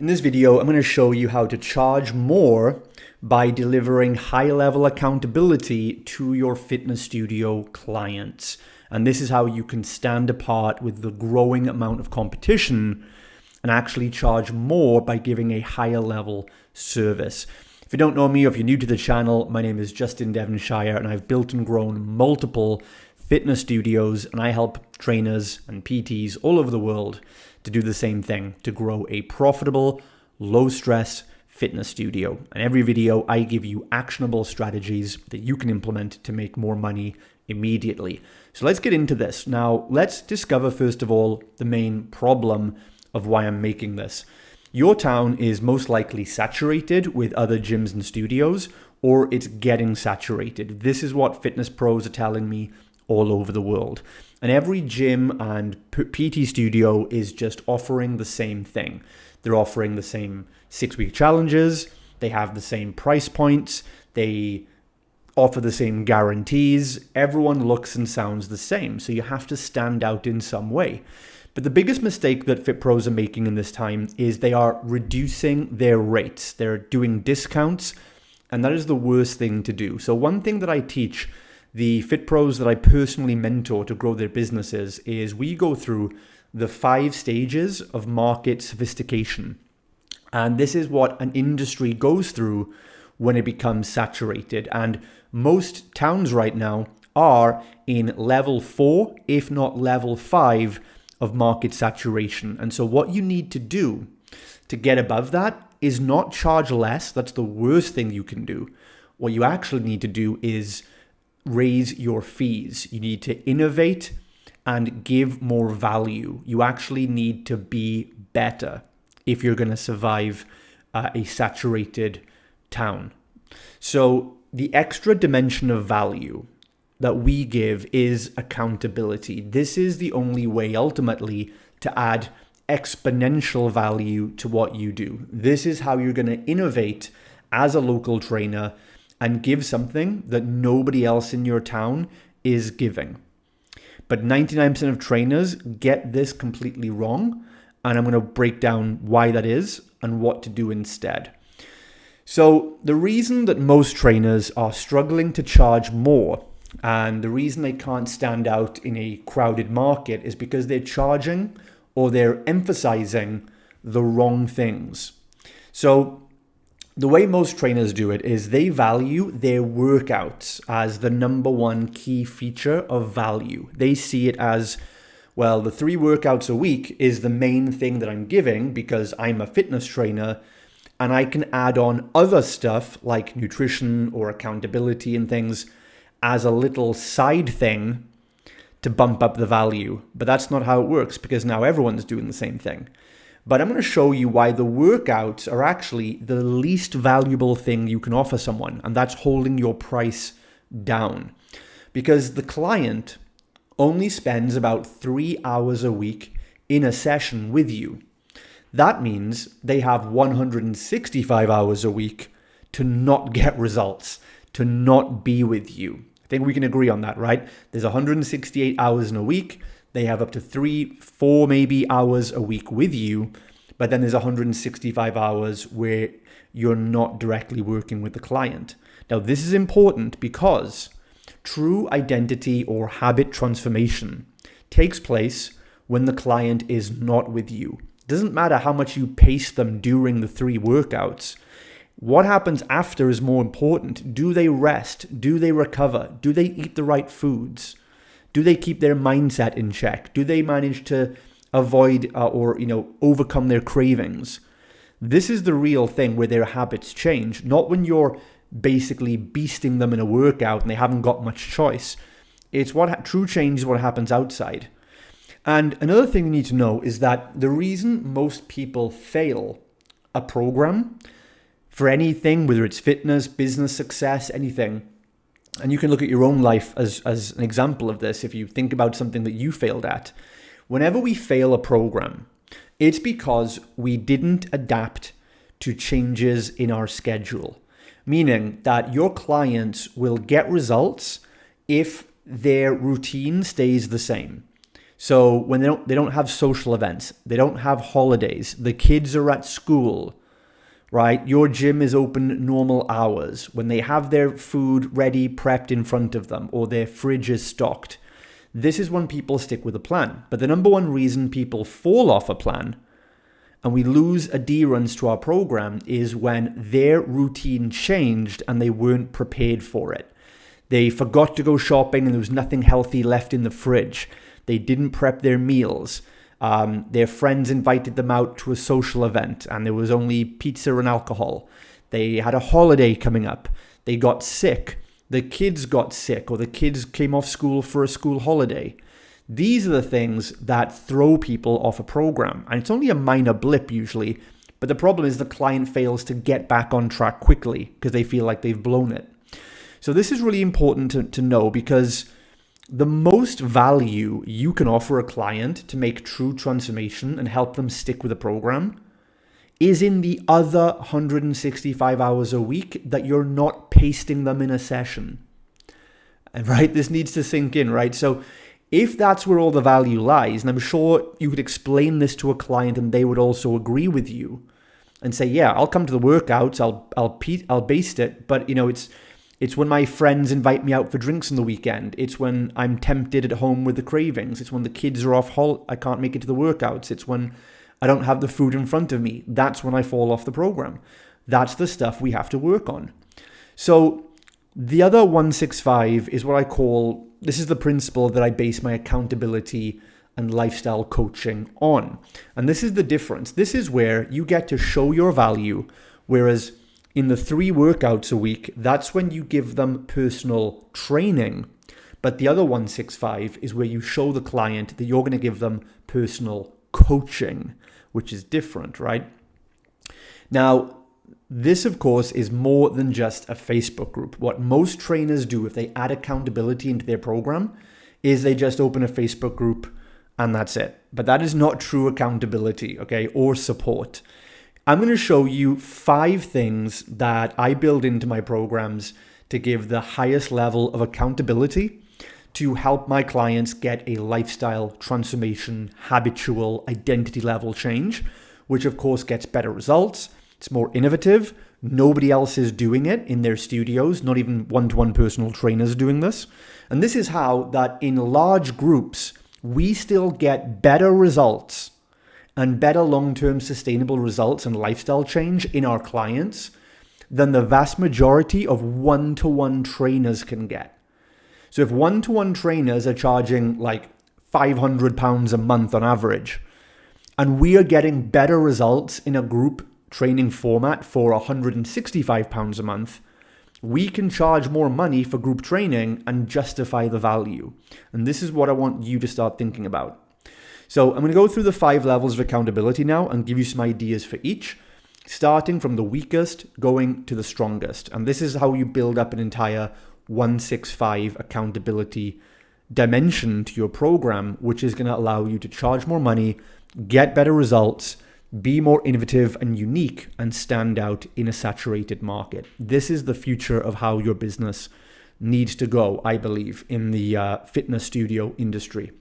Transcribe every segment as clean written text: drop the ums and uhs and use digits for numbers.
In this video, I'm going to show you how to charge more by delivering high-level accountability to your fitness studio clients. And this is how you can stand apart with the growing amount of competition and actually charge more by giving a higher level service. If you don't know me or if you're new to the channel, my name is Justin Devonshire and I've built and grown multiple fitness studios, and I help trainers and PTs all over the world to do the same thing, to grow a profitable, low-stress fitness studio. And every video, I give you actionable strategies that you can implement to make more money immediately. So let's get into this. Now, let's discover, first of all, the main problem of why I'm making this. Your town is most likely saturated with other gyms and studios, or it's getting saturated. This is what fitness pros are telling me all over the world. And every gym and PT studio is just offering the same thing. They're offering the same 6-week challenges. They have the same price points. They offer the same guarantees. Everyone looks and sounds the same. So you have to stand out in some way. But the biggest mistake that fit pros are making in this time is they are reducing their rates. They're doing discounts, and that is the worst thing to do. So one thing that I teach the fit pros that I personally mentor to grow their businesses is we go through the 5 stages of market sophistication. And this is what an industry goes through when it becomes saturated. And most towns right now are in level 4, if not level 5 of market saturation. And so what you need to do to get above that is not charge less. That's the worst thing you can do. What you actually need to do is raise your fees. You need to innovate and give more value. You actually need to be better if you're going to survive a saturated town. So the extra dimension of value that we give is accountability. This is the only way ultimately to add exponential value to what you do. This is how you're going to innovate as a local trainer and give something that nobody else in your town is giving. But 99% of trainers get this completely wrong, and I'm going to break down why that is and what to do instead. So the reason that most trainers are struggling to charge more and the reason they can't stand out in a crowded market is because they're charging or they're emphasizing the wrong things. So the way most trainers do it is they value their workouts as the number one key feature of value. They see it as, well, the 3 workouts a week is the main thing that I'm giving because I'm a fitness trainer, and I can add on other stuff like nutrition or accountability and things as a little side thing to bump up the value. But that's not how it works because now everyone's doing the same thing. But I'm going to show you why the workouts are actually the least valuable thing you can offer someone, and that's holding your price down. Because the client only spends about 3 hours a week in a session with you. That means they have 165 hours a week to not get results, to not be with you. I think we can agree on that, right? There's 168 hours in a week. They have up to 3, 4 maybe hours a week with you, but then there's 165 hours where you're not directly working with the client. Now, this is important because true identity or habit transformation takes place when the client is not with you. It doesn't matter how much you pace them during the 3 workouts. What happens after is more important. Do they rest? Do they recover? Do they eat the right foods? Do they keep their mindset in check? Do they manage to avoid or overcome their cravings? This is the real thing where their habits change, not when you're basically beasting them in a workout and they haven't got much choice. It's true change is what happens outside. And another thing you need to know is that the reason most people fail a program for anything, whether it's fitness, business success, anything, and you can look at your own life as an example of this if you think about something that you failed at. Whenever we fail a program, it's because we didn't adapt to changes in our schedule, meaning that your clients will get results if their routine stays the same. So when they don't have social events, they don't have holidays, the kids are at school, right? Your gym is open normal hours. When they have their food ready, prepped in front of them, or their fridge is stocked, this is when people stick with a plan. But the number one reason people fall off a plan and we lose adherence to our program is when their routine changed and they weren't prepared for it. They forgot to go shopping and there was nothing healthy left in the fridge. They didn't prep their meals. Their friends invited them out to a social event and there was only pizza and alcohol. They had a holiday coming up. They got sick. The kids got sick, or the kids came off school for a school holiday. These are the things that throw people off a program. And it's only a minor blip usually. But the problem is the client fails to get back on track quickly because they feel like they've blown it. So this is really important to know, because the most value you can offer a client to make true transformation and help them stick with a program is in the other 165 hours a week that you're not pasting them in a session. Right? This needs to sink in, right? So if that's where all the value lies, and I'm sure you could explain this to a client and they would also agree with you and say, yeah, I'll come to the workouts, I'll baste it, but it's when my friends invite me out for drinks on the weekend. It's when I'm tempted at home with the cravings. It's when the kids are off I can't make it to the workouts. It's when I don't have the food in front of me. That's when I fall off the program. That's the stuff we have to work on. So the other 165 is what I call, this is the principle that I base my accountability and lifestyle coaching on. And this is the difference. This is where you get to show your value, whereas in the 3 workouts a week, that's when you give them personal training. But the other 165 is where you show the client that you're going to give them personal coaching, which is different, right? Now, this, of course, is more than just a Facebook group. What most trainers do if they add accountability into their program is they just open a Facebook group and that's it. But that is not true accountability, okay, or support. I'm going to show you 5 things that I build into my programs to give the highest level of accountability to help my clients get a lifestyle transformation, habitual identity level change, which of course gets better results. It's more innovative. Nobody else is doing it in their studios, not even one-to-one personal trainers doing this. And this is how that in large groups, we still get better results and better long-term sustainable results and lifestyle change in our clients than the vast majority of one-to-one trainers can get. So if one-to-one trainers are charging like £500 a month on average, and we are getting better results in a group training format for £165 a month, we can charge more money for group training and justify the value. And this is what I want you to start thinking about. So I'm going to go through the 5 levels of accountability now and give you some ideas for each, starting from the weakest, going to the strongest. And this is how you build up an entire 165 accountability dimension to your program, which is going to allow you to charge more money, get better results, be more innovative and unique, and stand out in a saturated market. This is the future of how your business needs to go, I believe, in the fitness studio industry.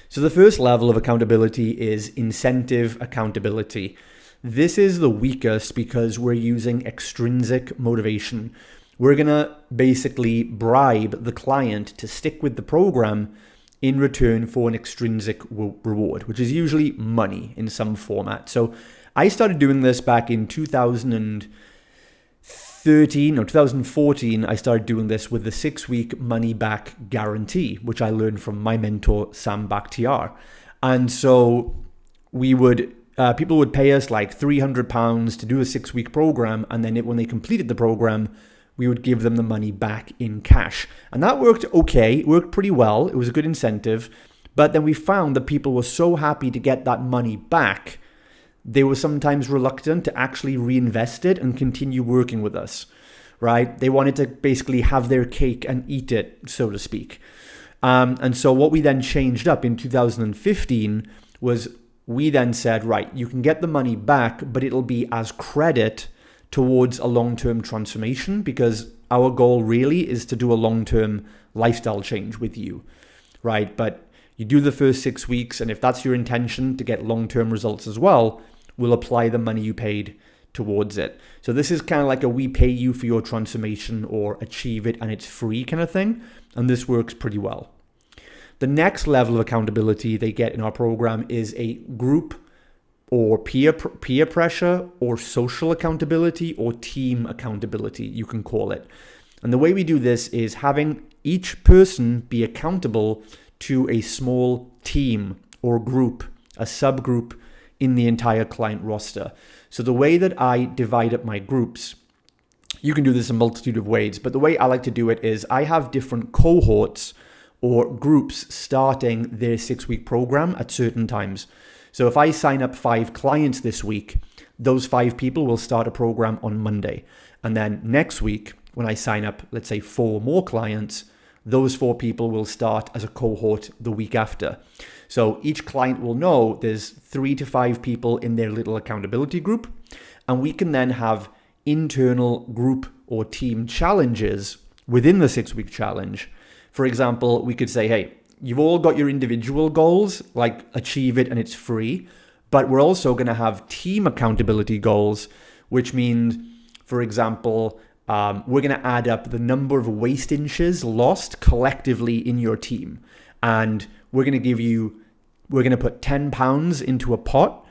So the first level of accountability is incentive accountability. This is the weakest because we're using extrinsic motivation. We're going to basically bribe the client to stick with the program in return for an extrinsic reward, which is usually money in some format. So I started doing this back in 2013 or 2014. I started doing this with the 6-week money back guarantee, which I learned from my mentor, Sam Bakhtiar. And so people would pay us like £300 to do a 6-week program. And then when they completed the program, we would give them the money back in cash. And that worked okay. It worked pretty well. It was a good incentive. But then we found that people were so happy to get that money back, they were sometimes reluctant to actually reinvest it and continue working with us, right? They wanted to basically have their cake and eat it, so to speak. And so what we then changed up in 2015 was we then said, right, you can get the money back, but it'll be as credit towards a long-term transformation, because our goal really is to do a long-term lifestyle change with you, right? But You do the first 6 weeks, and if that's your intention to get long-term results as well, we'll apply the money you paid towards it. So this is kind of like a we pay you for your transformation or achieve it and it's free kind of thing. And this works pretty well. The next level of accountability they get in our program is a group or peer pressure or social accountability or team accountability, you can call it. And the way we do this is having each person be accountable to a small team or group, a subgroup in the entire client roster. So the way that I divide up my groups, you can do this a multitude of ways, but the way I like to do it is I have different cohorts or groups starting their 6-week program at certain times. So if I sign up 5 clients this week, those 5 people will start a program on Monday. And then next week, when I sign up, let's say 4 more clients, those 4 people will start as a cohort the week after. So each client will know there's 3 to 5 people in their little accountability group, and we can then have internal group or team challenges within the 6-week challenge. For example, we could say, hey, you've all got your individual goals, like achieve it and it's free, but we're also going to have team accountability goals, which means, for example, we're going to add up the number of waist inches lost collectively in your team. And we're going to put 10 pounds into a pot,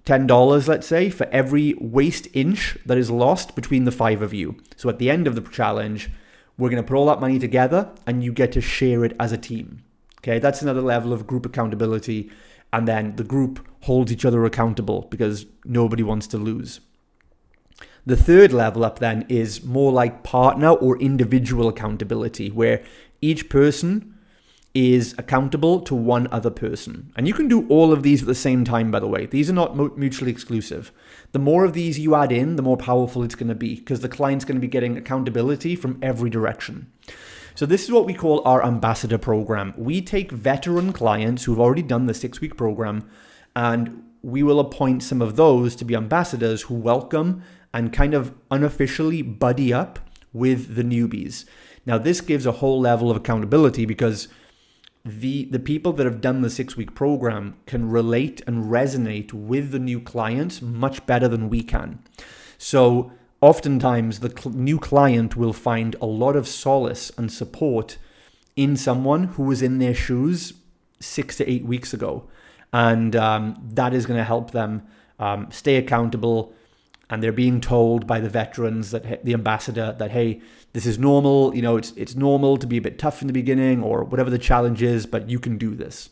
$10, let's say, for every waist inch that is lost between the 5 of you. So at the end of the challenge, we're going to put all that money together and you get to share it as a team. Okay, that's another level of group accountability. And then the group holds each other accountable because nobody wants to lose. The third level up then is more like partner or individual accountability, where each person is accountable to one other person. And you can do all of these at the same time, by the way. These are not mutually exclusive. The more of these you add in, the more powerful it's going to be because the client's going to be getting accountability from every direction. So this is what we call our ambassador program. We take veteran clients who've already done the 6-week program, and we will appoint some of those to be ambassadors who welcome and kind of unofficially buddy up with the newbies. Now, this gives a whole level of accountability because the people that have done the 6-week program can relate and resonate with the new clients much better than we can. So oftentimes the new client will find a lot of solace and support in someone who was in their shoes 6 to 8 weeks ago. And that is going to help them stay accountable. And they're being told by the veterans, that the ambassador, that, hey, this is normal. You know, it's normal to be a bit tough in the beginning or whatever the challenge is, but you can do this.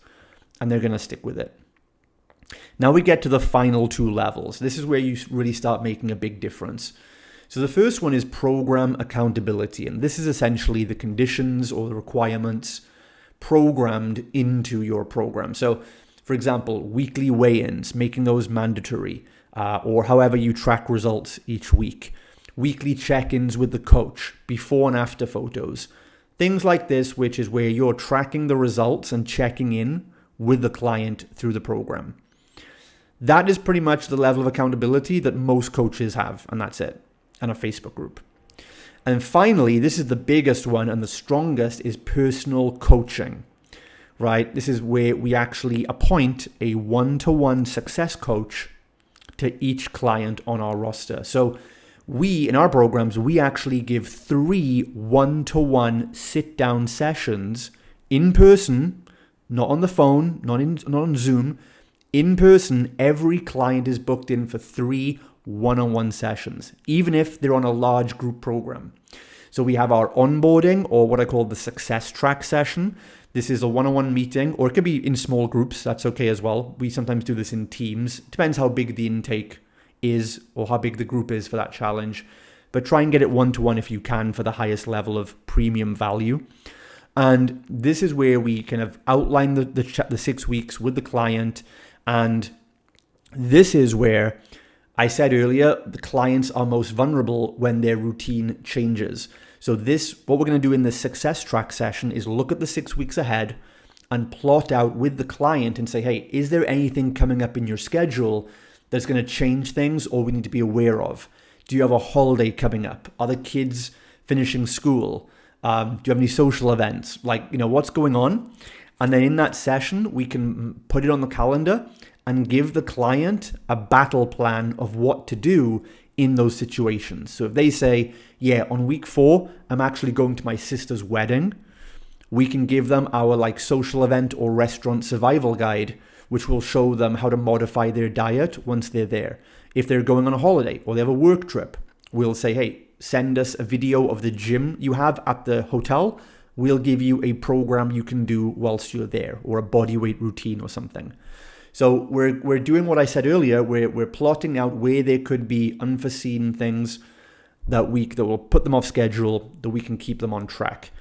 And they're going to stick with it. Now we get to the final 2 levels. This is where you really start making a big difference. So the first one is program accountability. And this is essentially the conditions or the requirements programmed into your program. So, for example, weekly weigh-ins, making those mandatory. Or however you track results each week. Weekly check-ins with the coach, before and after photos. Things like this, which is where you're tracking the results and checking in with the client through the program. That is pretty much the level of accountability that most coaches have, and that's it. And a Facebook group. And finally, this is the biggest one and the strongest, is personal coaching. Right? This is where we actually appoint a one-to-one success coach to each client on our roster. So in our programs, we actually give 3 one-to-one sit-down sessions in person, not on the phone, not on Zoom, in person. Every client is booked in for 3 one-on-one sessions, even if they're on a large group program. So we have our onboarding, or what I call the success track session. This is a one-on-one meeting, or it could be in small groups. That's okay as well. We sometimes do this in teams. Depends how big the intake is or how big the group is for that challenge. But try and get it one-to-one if you can for the highest level of premium value. And this is where we kind of outline the 6 weeks with the client. And this is where I said earlier, the clients are most vulnerable when their routine changes. So what we're going to do in this success track session is look at the 6 weeks ahead and plot out with the client and say, hey, is there anything coming up in your schedule that's going to change things or we need to be aware of? Do you have a holiday coming up? Are the kids finishing school? Do you have any social events? Like, what's going on? And then in that session, we can put it on the calendar and give the client a battle plan of what to do in those situations. So if they say, yeah, on week 4, I'm actually going to my sister's wedding, we can give them our like social event or restaurant survival guide, which will show them how to modify their diet once they're there. If they're going on a holiday or they have a work trip, we'll say, hey, send us a video of the gym you have at the hotel. We'll give you a program you can do whilst you're there, or a bodyweight routine or something. So we're doing what I said earlier. We're plotting out where there could be unforeseen things that will put them off schedule, that we can keep them on track.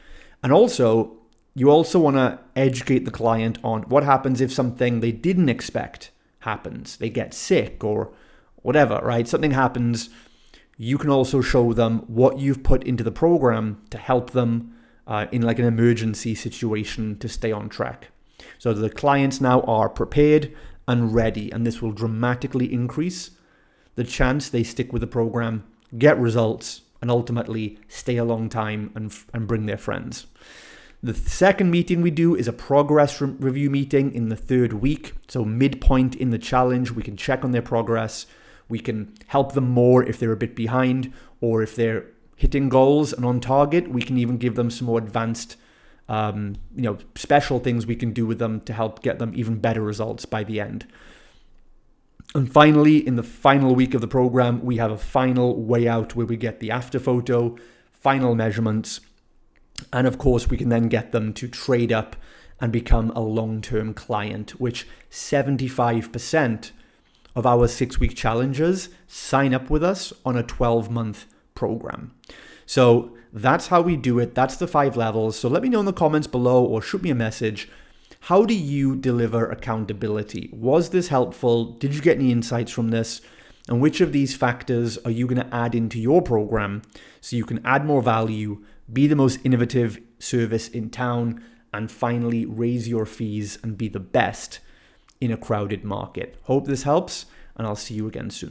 And also, you also want to educate the client on what happens if something they didn't expect happens. They get sick or whatever, right? Something happens. You can also show them what you've put into the program to help them in like an emergency situation to stay on track. So the clients now are prepared and ready, and this will dramatically increase the chance they stick with the program, get results, and ultimately stay a long time and bring their friends. The second meeting we do is a progress review meeting in the 3rd week. So midpoint in the challenge, we can check on their progress. We can help them more if they're a bit behind, or if they're hitting goals and on target, we can even give them some more advanced special things we can do with them to help get them even better results by the end. And finally, in the final week of the program, we have a final way out where we get the after photo, final measurements, and of course, we can then get them to trade up and become a long-term client, which 75% of our 6-week challengers sign up with us on a 12-month program. So that's how we do it. That's the 5 levels. So let me know in the comments below or shoot me a message. How do you deliver accountability? Was this helpful? Did you get any insights from this? And which of these factors are you going to add into your program so you can add more value, be the most innovative service in town, and finally raise your fees and be the best in a crowded market? Hope this helps, and I'll see you again soon.